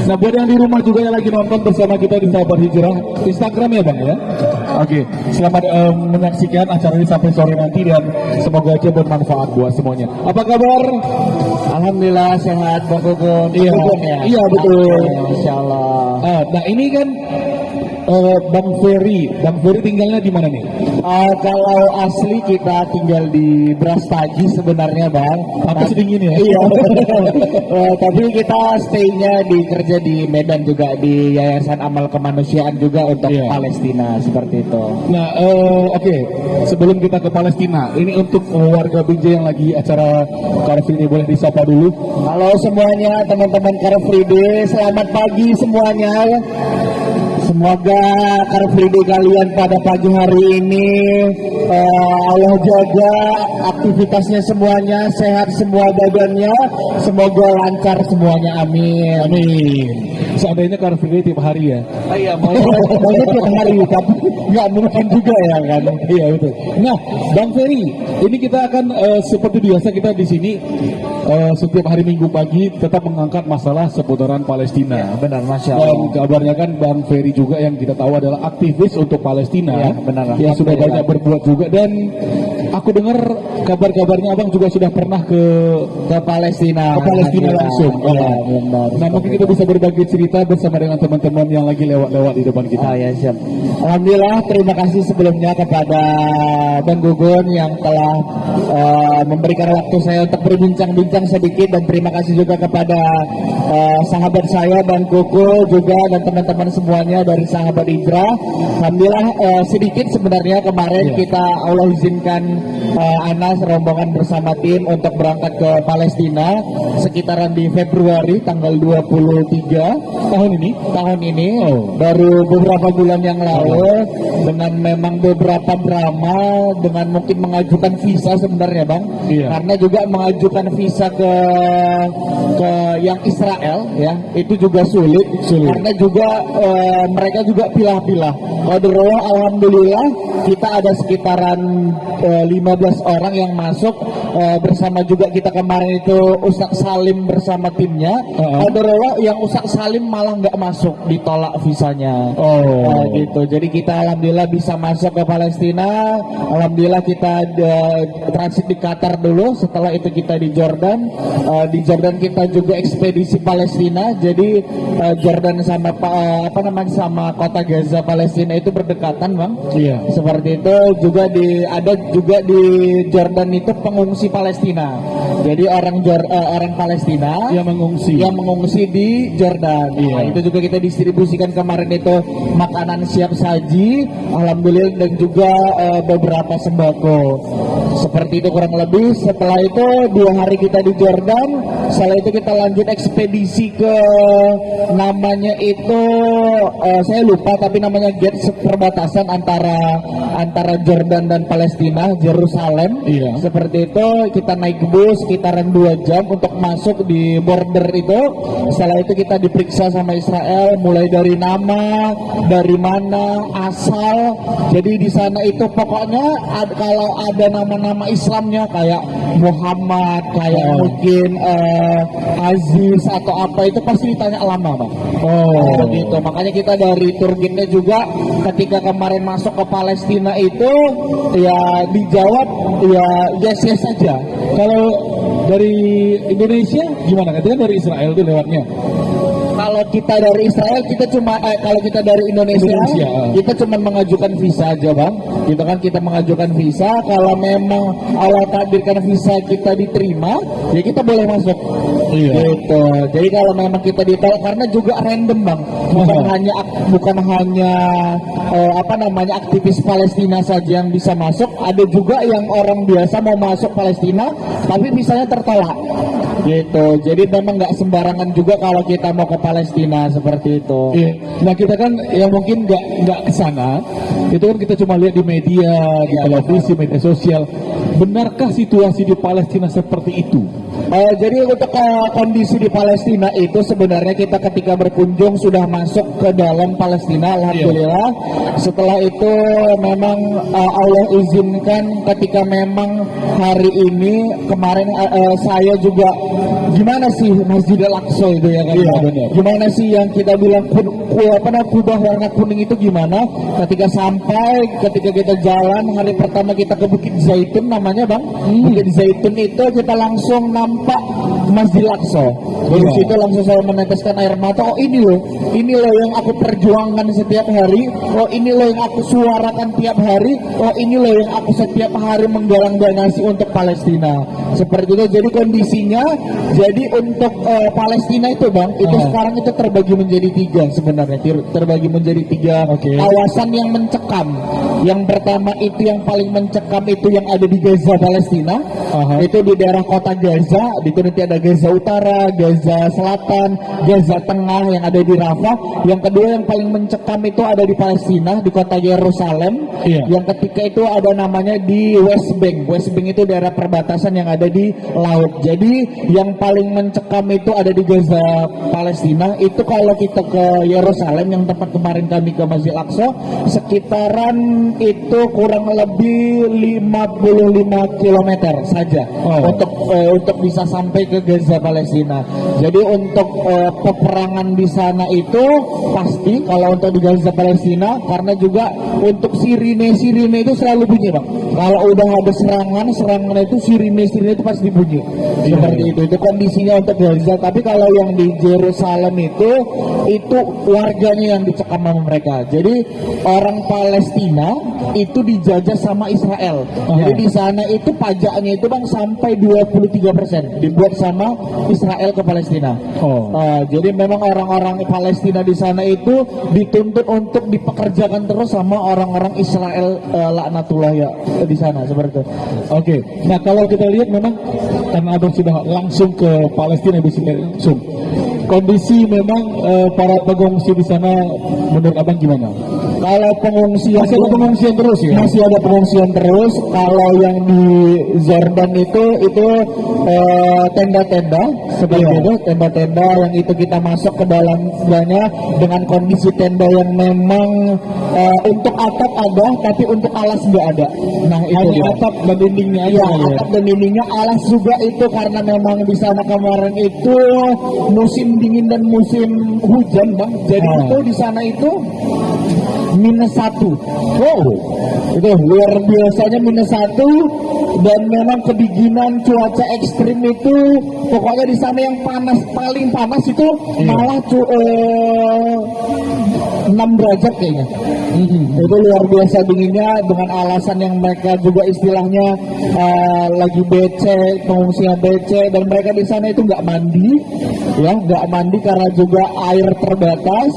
Nah, buat yang di rumah juga yang lagi nonton bersama kita di Sahabat Hijrah, Instagram ya Bang ya. Oke, selamat menyaksikan acara ini sampai sore nanti dan semoga aja bermanfaat buat semuanya. Apa kabar? Alhamdulillah sehat Bang Gugun. Iya, iya betul. Insya Allah. Nah ini kan Bang Ferry tinggalnya di mana nih? Kalau asli kita tinggal di Brastagi sebenarnya Bang. Tapi sedingin ya? Iya. Tapi kita stay-nya kerja di Medan juga di Yayasan Amal Kemanusiaan juga untuk Palestina seperti itu. Nah oke. Sebelum kita ke Palestina, ini untuk warga Binjai yang lagi acara Car Free Day boleh disapa dulu. Halo semuanya teman-teman Car Free Day, selamat pagi semuanya. Semoga Car Free Day kalian pada pagi hari ini Allah jaga aktivitasnya semuanya, sehat semua badannya, semoga lancar semuanya, amin. Amin. Seandainya Car Free Day tiap hari ya? Iya, maunya tiap hari, tapi nggak mungkin juga ya kan? Iya betul. Nah, Bang Ferry, ini kita akan seperti biasa kita di sini setiap hari Minggu pagi tetap mengangkat masalah seputaran Palestina. Ya, benar, Masya Allah. Dan kabarnya kan Bang Ferry juga yang kita tahu adalah aktivis untuk Palestina. Ya, benar. Yang sudah banyak berbuat juga, dan aku dengar kabar-kabarnya Abang juga sudah pernah ke Palestina. Ke Palestina langsung. Ya, benar. Nah, mungkin kita bisa berbagi cerita bersama dengan teman-teman yang lagi lewat-lewat di depan kita. Ya, siap. Alhamdulillah, terima kasih sebelumnya kepada Bang Gugun yang telah memberikan waktu saya untuk berbincang-bincang sedikit, dan terima kasih juga kepada sahabat saya Bang Koko juga dan teman-teman semuanya dari Sahabat Hijrah. Alhamdulillah sedikit sebenarnya kemarin kita Allah izinkan Anas rombongan bersama tim untuk berangkat ke Palestina sekitaran di Februari tanggal 23 tahun ini baru beberapa bulan yang lalu, dengan memang beberapa drama dengan mungkin mengajukan visa sebenarnya Bang, karena juga mengajukan visa ke yang Israel ya itu juga sulit. Karena juga mereka juga pilah-pilah. Qadarullah, alhamdulillah kita ada sekitaran 15 orang yang masuk bersama juga kita kemarin itu Ustaz Salim bersama timnya. Qadarullah yang Ustaz Salim malah nggak masuk, ditolak visanya. Gitu. Jadi kita alhamdulillah bisa masuk ke Palestina. Alhamdulillah kita transit di Qatar dulu, setelah itu kita di Jordan. Di Jordan kita juga ekspedisi Palestina. Jadi Jordan sama sama kota Gaza Palestina itu berdekatan Bang. Iya. Seperti itu juga ada juga di Jordan itu pengungsi Palestina. Jadi orang Palestina yang mengungsi di Jordan. Nah, itu juga kita distribusikan kemarin itu makanan siap saji, alhamdulillah, dan juga beberapa sembako. Seperti itu kurang lebih. Setelah itu 2 hari kita di Jordan, setelah itu kita lanjut ekspedisi ke namanya itu saya lupa, tapi namanya gate perbatasan antara Jordan dan Palestina, Yerusalem. Seperti itu kita naik bus sekitaran 2 jam untuk masuk di border itu. Setelah itu kita diperiksa sama Israel mulai dari nama, dari mana, asal. Jadi di sana itu pokoknya kalau ada nama-nama Islamnya kayak Muhammad, kayak mungkin Aziz atau apa, itu pasti ditanya lama Bang. Gitu. Makanya kita dari tour guide-nya juga ketika kemarin masuk ke Palestina itu ya dijawab ya yes saja. Kalau dari Indonesia gimana? Katanya dari Israel tuh lewatnya. Kalau kita dari Israel kita cuma kalau kita dari Indonesia kita cuma mengajukan visa aja Bang. Gitu kan, kita mengajukan visa. Kalau memang Allah takdirkan visa kita diterima, ya kita boleh masuk. Gitu. Jadi kalau memang kita ditolak, karena juga random Bang. Bukan hanya aktivis Palestina saja yang bisa masuk, ada juga yang orang biasa mau masuk Palestina tapi visanya tertolak. Gitu. Jadi memang nggak sembarangan juga kalau kita mau ke Palestina seperti itu. Nah kita kan ya mungkin nggak kesana, itu kan kita cuma lihat di media, di televisi, media sosial. Benarkah situasi di Palestina seperti itu? Jadi untuk kondisi di Palestina itu sebenarnya kita ketika berkunjung sudah masuk ke dalam Palestina, alhamdulillah. Setelah itu memang Allah izinkan ketika memang hari ini kemarin saya juga gimana sih Masjid Al-Aqsa itu ya kan? Iya, benar. Gimana sih yang kita bilang kubah warna kuning itu gimana? Ketika kita jalan hari pertama kita ke Bukit Zaitun namanya Bang. Bukit Zaitun itu kita langsung nampak Masjid Al-Aqsa. Dari situ langsung saya meneteskan air mata. Oh ini loh yang aku perjuangkan setiap hari. Oh ini loh yang aku suarakan tiap hari. Oh ini loh yang aku setiap hari menggalang donasi untuk Palestina. Seperti itu. Jadi kondisinya, jadi untuk Palestina itu Bang, itu sekarang itu terbagi menjadi 3 sebenarnya. Terbagi menjadi 3 kawasan yang mencekam. Yang pertama itu yang paling mencekam itu yang ada di Gaza Palestina. Itu di daerah kota Gaza. Itu nanti ada Gaza Utara, Gaza Selatan, Gaza Tengah yang ada di Rafah. Yang kedua yang paling mencekam itu ada di Palestina, di kota Yerusalem. Yang ketiga itu ada namanya di West Bank. West Bank itu daerah perbatasan yang ada di laut. Jadi yang paling mencekam itu ada di Gaza Palestina. Itu kalau kita ke Yerusalem yang tempat kemarin kami ke Masjid Al-Aqsa, sekitaran itu kurang lebih 55 km saja untuk bisa sampai ke Gaza Palestina. Jadi untuk peperangan di sana itu pasti kalau untuk di Gaza Palestina, karena juga untuk sirine itu selalu bunyi Bang. Kalau udah ada serangan itu sirine itu pasti bunyi. Seperti itu kondisinya untuk Gaza. Tapi kalau yang di Yerusalem itu warganya yang dicekam sama mereka. Jadi orang Palestina itu dijajah sama Israel. Jadi di sana itu pajaknya itu Bang sampai 23% dibuat sama Israel ke Palestina. Jadi memang orang-orang Palestina di sana itu dituntut untuk dipekerjakan terus sama orang-orang Israel laknatullah ya di sana seperti itu. Nah kalau kita lihat memang karena Abang sudah langsung ke Palestina di sini langsung. Kondisi memang para pengungsi di sana menurut Abang gimana? Kalau pengungsian masih ada pengungsian terus ya? Masih ada pengungsian terus. Kalau yang di Jordan itu tenda-tenda seperti itu, tenda-tenda yang itu kita masuk ke dalamnya dengan kondisi tenda yang memang untuk atap ada, tapi untuk alas nggak ada. Nah itu hanya atap dan dindingnya aja. Atap dan dindingnya, alas juga itu karena memang di sana kemarin itu musim dingin dan musim hujan Bang. Jadi itu di sana itu -1. Itu luar biasanya -1 dan memang kedinginan cuaca ekstrim itu pokoknya di sana yang paling panas itu malah 6 derajat kayaknya. Itu luar biasa dinginnya dengan alasan yang mereka juga istilahnya lagi becek, pengungsian becek, dan mereka di sana itu nggak mandi karena juga air terbatas.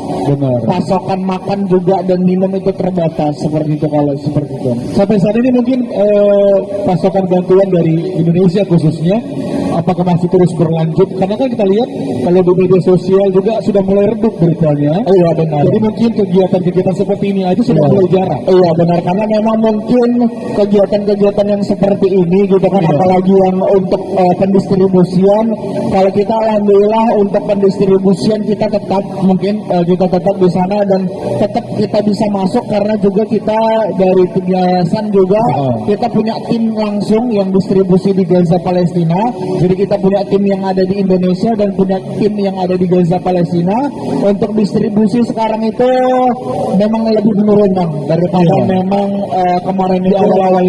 Pasokan makan juga dan minum itu terbatas seperti itu. Kalau seperti itu sampai saat ini mungkin pasokan bantuan dari Indonesia khususnya apakah masih terus berlanjut? Karena kan kita lihat kalau di media sosial juga sudah mulai redup beritanya. Iya benar. Jadi mungkin kegiatan-kegiatan seperti ini aja sudah mulai jarang. Iya benar, karena memang mungkin kegiatan-kegiatan yang seperti ini gitu kan, apalagi yang untuk pendistribusian. Kalau kita alhamdulillah untuk pendistribusian kita tetap di sana dan tetap kita bisa masuk karena juga kita dari yayasan juga kita punya tim langsung yang distribusi di Gaza Palestina. Jadi kita punya tim yang ada di Indonesia dan punya tim yang ada di Gaza Palestina. Untuk distribusi sekarang itu memang lebih menurun Bang daripada memang kemarin di awal-awal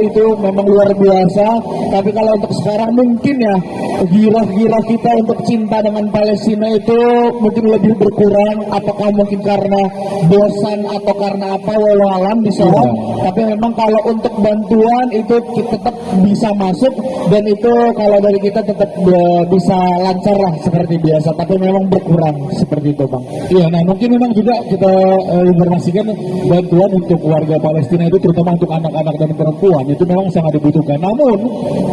itu memang luar biasa. Tapi kalau untuk sekarang mungkin ya gira kita untuk cinta dengan Palestina itu mungkin lebih berkurang. Apakah mungkin karena bosan atau karena apa, walau alam bisa. Tapi memang kalau untuk bantuan itu kita tetap bisa masuk dan itu kalau dari kita tetap bisa lancar lah seperti biasa. Tapi memang berkurang seperti itu Bang. Iya, nah mungkin memang juga kita informasikan bantuan untuk warga Palestina itu terutama untuk anak-anak dan perempuan itu memang sangat dibutuhkan. Namun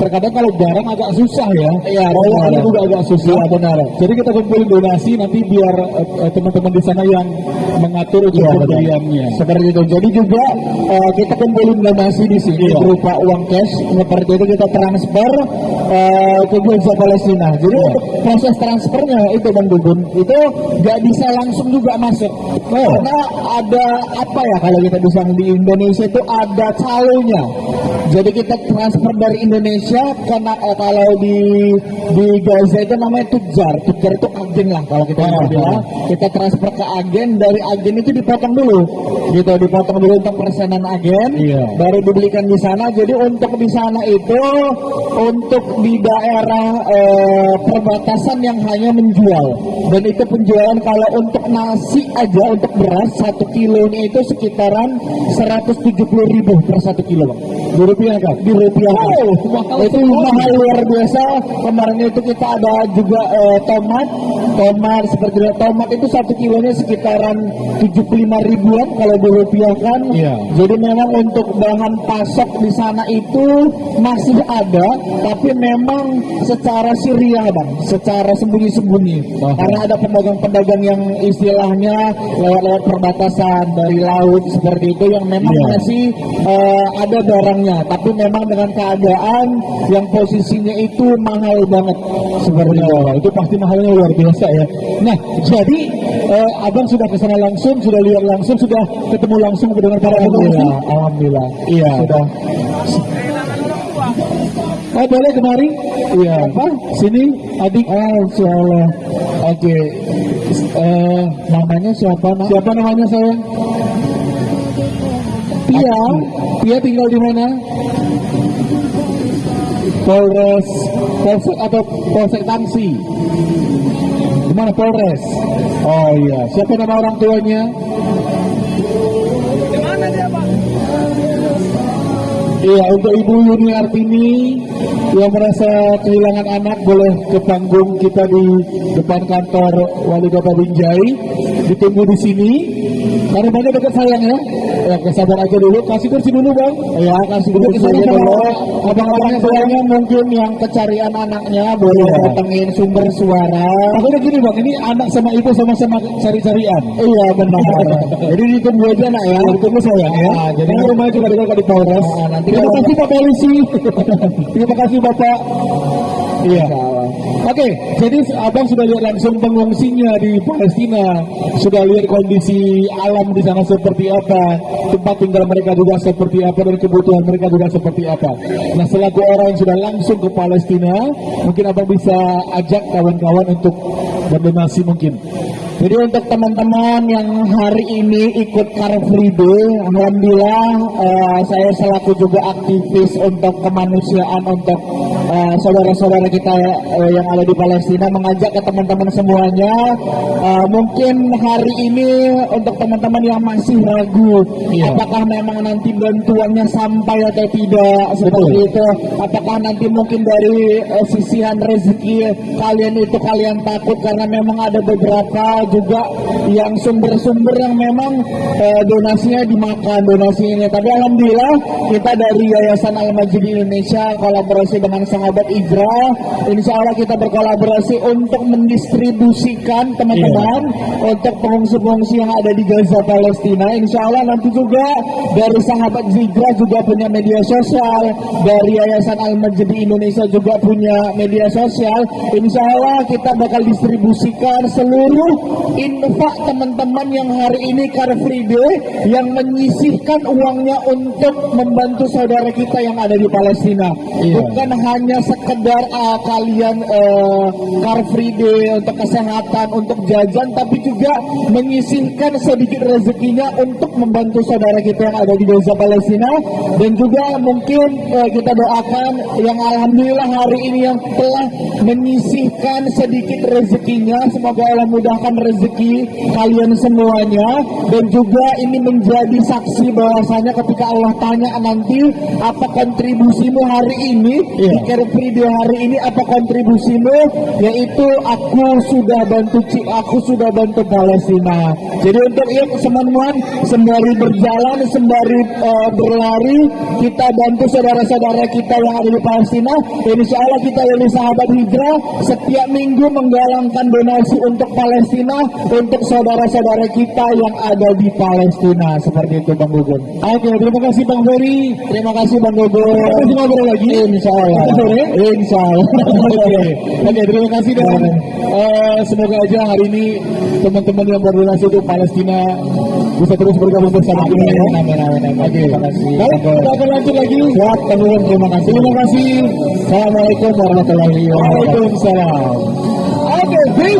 terkadang kalau barang agak susah ya. Iya, itu juga agak susah. Iya, benar. Jadi kita kumpulin donasi nanti biar teman-teman di sana yang mengatur untuk pembeliannya. Seperti itu. Jadi juga kita kumpulin donasi di sini berupa uang cash. Seperti itu kita transfer ke Gaza Palestina. Jadi untuk proses transfernya itu Bang Gugun itu nggak bisa langsung juga masuk. Karena ada apa ya kalau kita bisa di Indonesia itu ada calonnya. Jadi kita transfer dari Indonesia karena kalau di Gaza itu namanya tujar itu agen lah kalau kita bilang. Kita transfer ke agen, dari agen itu dipotong dulu, gitu, dipotong dulu untuk persenan agen, baru dibelikan di sana. Jadi untuk di sana itu untuk di daerah perbatasan yang hanya menjual, dan itu penjualan kalau untuk nasi aja untuk beras 1 kilonya itu sekitaran 170.000 per 1 kilo Bang. Dirupiahkan? Dirupiahkan. Itu mahal luar biasa. Kemarin itu kita ada juga tomat seperti tomat itu 1 kilonya sekitaran 75 ribuan kalau dirupiahkan. Jadi memang untuk bahan pasok di sana itu masih ada, tapi memang secara siriah Bang, secara sembunyi-sembunyi. Karena ada pedagang-pedagang yang istilahnya lewat perbatasan dari laut seperti itu yang memang masih ada barangnya, tapi memang dengan keadaan yang posisinya itu mahal banget seperti itu. Itu pasti mahalnya luar biasa ya. Nah, jadi abang sudah ke sana langsung, sudah lihat langsung, sudah ketemu langsung dengan para pengungsi. Alhamdulillah. Sudah. Oh, boleh kemari? Apa? Sini, adik. Insyaallah. Oke. Namanya siapa Nak? Siapa namanya sayang? Pia. Pia tinggal di mana? Polres atau Polsek Tangsi? Di mana Polres? Oh iya. Siapa nama orang tuanya? Di mana dia Pak? Iya, untuk Ibu Yuni Artini yang merasa kehilangan anak boleh ke panggung kita di depan kantor Wali Kota Binjai. Ditunggu di sini. Karena banyak dekat sayang ya. Ya, sabar aja dulu. Kasih kursi dulu Bang. Ya, kasih kursi dulu. Abang-abang sayangnya mungkin yang kecarian anaknya boleh datengin sumber suara. Maksudnya gini Bang, ini anak sama ibu sama-sama cari-carian. Iya benar. Jadi ditunggu aja Nak ya. Ditunggu sayang ya. Jadi rumahnya juga dekat di Polres. Nanti terima kasih Pak Polisi. Terima kasih Bapak. Iya. Oke, jadi abang sudah lihat langsung pengungsinya di Palestina, sudah lihat kondisi alam di sana seperti apa, tempat tinggal mereka juga seperti apa, dan kebutuhan mereka juga seperti apa. Nah, selaku orang yang sudah langsung ke Palestina, mungkin abang bisa ajak kawan-kawan untuk berdonasi mungkin. Jadi untuk teman-teman yang hari ini ikut Car Free Day, alhamdulillah saya selaku juga aktivis untuk kemanusiaan untuk saudara-saudara kita yang ada di Palestina mengajak ke teman-teman semuanya. Mungkin hari ini untuk teman-teman yang masih ragu apakah memang nanti bantuannya sampai atau tidak seperti itu, apakah nanti mungkin dari sisihan rezeki kalian itu kalian takut karena memang ada beberapa juga yang sumber-sumber yang memang donasinya dimakan donasi ini. Tapi alhamdulillah kita dari Yayasan Al-Majid Indonesia kolaborasi dengan sahabat Ijra, insya Allah kita berkolaborasi untuk mendistribusikan teman-teman untuk pengungsi-pengungsi yang ada di Gaza Palestina. Insya Allah nanti juga dari sahabat Ijra juga punya media sosial, dari Yayasan Al-Majid Indonesia juga punya media sosial. Insya Allah kita bakal distribusikan seluruh infak teman-teman yang hari ini Car Free Day yang menyisihkan uangnya untuk membantu saudara kita yang ada di Palestina. Bukan hanya sekedar kalian Car Free Day untuk kesehatan, untuk jajan, tapi juga menyisihkan sedikit rezekinya untuk membantu saudara kita yang ada di Gaza Palestina. Dan juga mungkin kita doakan yang alhamdulillah hari ini yang telah menyisihkan sedikit rezekinya, semoga Allah mudahkan rezeki kalian semuanya. Dan juga ini menjadi saksi bahwasanya ketika Allah tanya nanti apa kontribusimu hari ini di Car Free Day hari ini, apa kontribusimu, yaitu aku sudah bantu Palestina. Jadi untuk yuk teman-teman, sembari berjalan, sembari berlari, kita bantu saudara-saudara kita yang ada di Palestina. Insya Allah kita dari sahabat hijrah setiap minggu menggalangkan donasi untuk Palestina, untuk saudara-saudara kita yang ada di Palestina. Seperti itu Bang Gugun. Oke, terima kasih Bang Ferry. Terima kasih Bang Gugun. Kita masih ngobrol lagi. Insya Allah. Sore? Insya Allah. Oke, terima kasih dan semoga aja hari ini teman-teman yang berdonasi untuk Palestina bisa terus bergabung bersama kita ya. Amin, amin, amin. Oke, Terima kasih. baik, kita akan lanjut lagi. Siap, Bang Gugun. Terima kasih. Terima kasih. Assalamualaikum warahmatullahi wabarakatuh. Waalaikumsalam. Oke, big